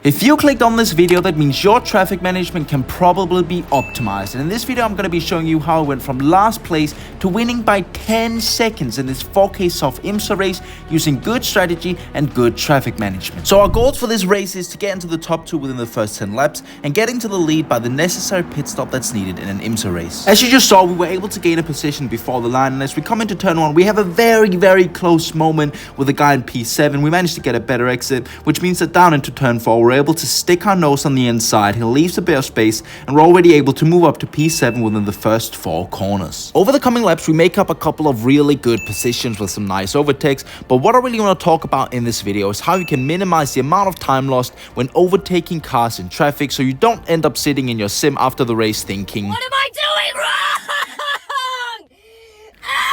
If you clicked on this video, that means your traffic management can probably be optimized. And in this video, I'm going to be showing you how I went from last place to winning by 10 seconds in this 4K soft IMSA race using good strategy and good traffic management. So our goals for this race is to get into the top 2 within the first 10 laps and get into the lead by the necessary pit stop that's needed in an IMSA race. As you just saw, we were able to gain a position before the line, and as we come into turn 1, we have a very close moment with the guy in P7. We managed to get a better exit, which means that down into turn 4, we're able to stick our nose on the inside. He leaves a bit of space, and we're already able to move up to P7 within the first 4 corners. Over the coming laps, we make up a couple of really good positions with some nice overtakes, but what I really want to talk about in this video is how you can minimize the amount of time lost when overtaking cars in traffic, so you don't end up sitting in your sim after the race thinking, "What am I doing wrong?"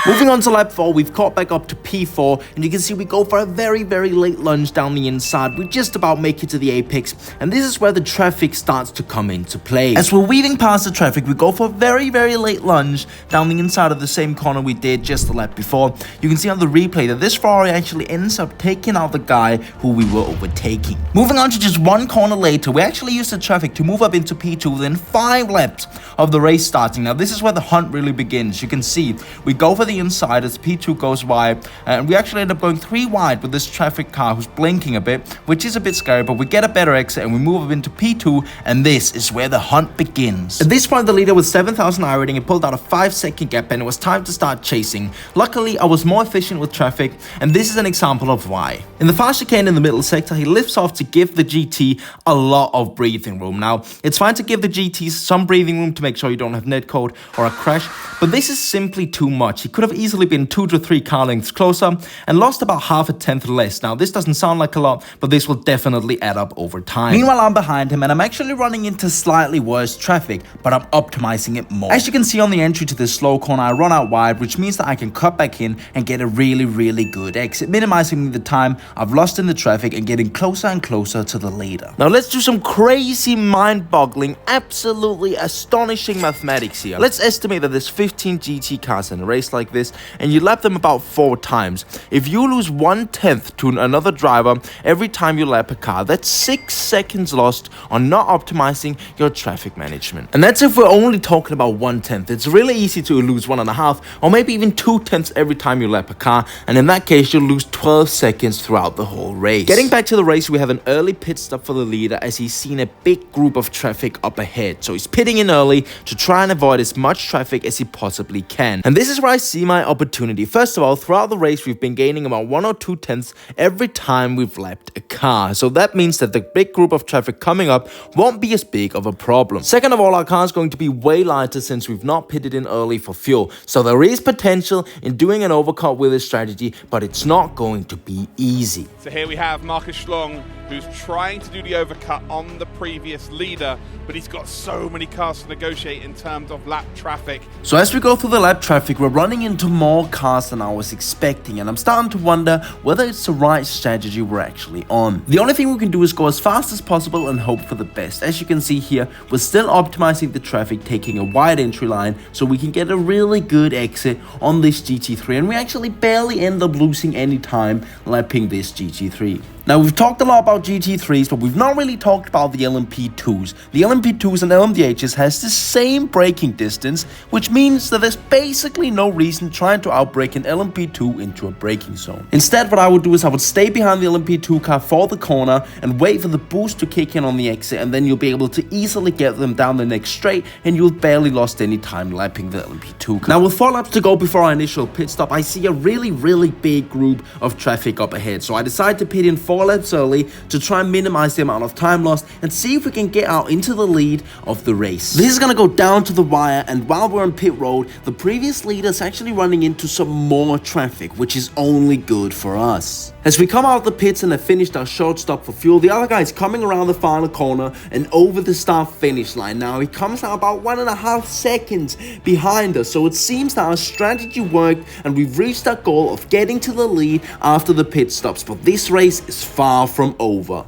Moving on to lap 4, we've caught back up to P4, and you can see we go for a very late lunge down the inside. We just about make it to the apex, and this is where the traffic starts to come into play. As we're weaving past the traffic, we go for a very late lunge down the inside of the same corner we did just the lap before. You can see on the replay that this Ferrari actually ends up taking out the guy who we were overtaking. Moving on to just 1 corner later, we actually use the traffic to move up into P2 within 5 laps of the race starting. Now this is where the hunt really begins. You can see we go for the inside as P2 goes wide, and we actually end up going 3 wide with this traffic car who's blinking a bit, which is a bit scary, but we get a better exit and we move up into P2, and this is where the hunt begins. At this point, the leader with 7,000 I rating had pulled out a 5-second gap, and it was time to start chasing. Luckily, I was more efficient with traffic, and this is an example of why. In the fast chicane in the middle sector, he lifts off to give the GT a lot of breathing room. Now, it's fine to give the GTs some breathing room to make sure you don't have netcode or a crash, but this is simply too much. He could have easily been 2 to 3 car lengths closer and lost about half a tenth less. Now, this doesn't sound like a lot, but this will definitely add up over time. Meanwhile, I'm behind him, and I'm actually running into slightly worse traffic, but I'm optimizing it more. As you can see on the entry to this slow corner, I run out wide, which means that I can cut back in and get a really good exit, minimizing the time I've lost in the traffic and getting closer and closer to the leader. Now, let's do some crazy, mind-boggling, absolutely astonishing mathematics here. Let's estimate that there's 15 GT cars in a race like this, and you lap them about 4 times. If you lose 1/10 to another driver every time you lap a car, that's 6 seconds lost on not optimizing your traffic management. And that's if we're only talking about 1/10. It's really easy to lose 1.5 or maybe even 2/10 every time you lap a car, and in that case you'll lose 12 seconds throughout the whole race. Getting back to the race, we have an early pit stop for the leader as he's seen a big group of traffic up ahead, so he's pitting in early to try and avoid as much traffic as he possibly can. And this is where I see my opportunity. First of all, throughout the race, we've been gaining about 1 or 2 tenths every time we've lapped a car. So that means that the big group of traffic coming up won't be as big of a problem. Second of all, our car is going to be way lighter since we've not pitted in early for fuel. So there is potential in doing an overcut with this strategy, but it's not going to be easy. So here we have Marcus Schlong, who's trying to do the overcut on the previous leader, but he's got so many cars to negotiate in terms of lap traffic. So as we go through the lap traffic, we're running into more cars than I was expecting, and I'm starting to wonder whether it's the right strategy we're actually on. The only thing we can do is go as fast as possible and hope for the best. As you can see here, we're still optimizing the traffic, taking a wide entry line so we can get a really good exit on this GT3, and we actually barely end up losing any time lapping this GT3. Now, we've talked a lot about GT3s, but we've not really talked about the LMP2s. The LMP2s and LMDHs has the same braking distance, which means that there's basically no reason trying to outbrake an LMP2 into a braking zone. Instead, what I would do is I would stay behind the LMP2 car for the corner and wait for the boost to kick in on the exit, and then you'll be able to easily get them down the next straight, and you'll barely lost any time lapping the LMP2 car. Now, with 4 laps to go before our initial pit stop, I see a really big group of traffic up ahead, so I decide to pit in 4 laps early to try and minimize the amount of time lost and see if we can get out into the lead of the race. This is going to go down to the wire, and while we're on pit road, the previous leader is actually running into some more traffic, which is only good for us. As we come out of the pits and have finished our short stop for fuel, the other guy is coming around the final corner and over the start finish line. Now he comes out about 1.5 seconds behind us, so it seems that our strategy worked and we've reached our goal of getting to the lead after the pit stops, but this race is far from over.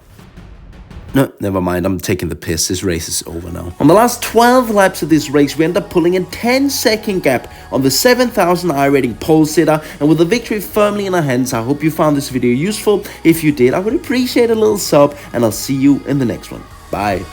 No, never mind, I'm taking the piss. This race is over now. On the last 12 laps of this race, we end up pulling a 10-second gap on the 7,000 iRating pole sitter, and with the victory firmly in our hands, I hope you found this video useful. If you did, I would appreciate a little sub, and I'll see you in the next one. Bye.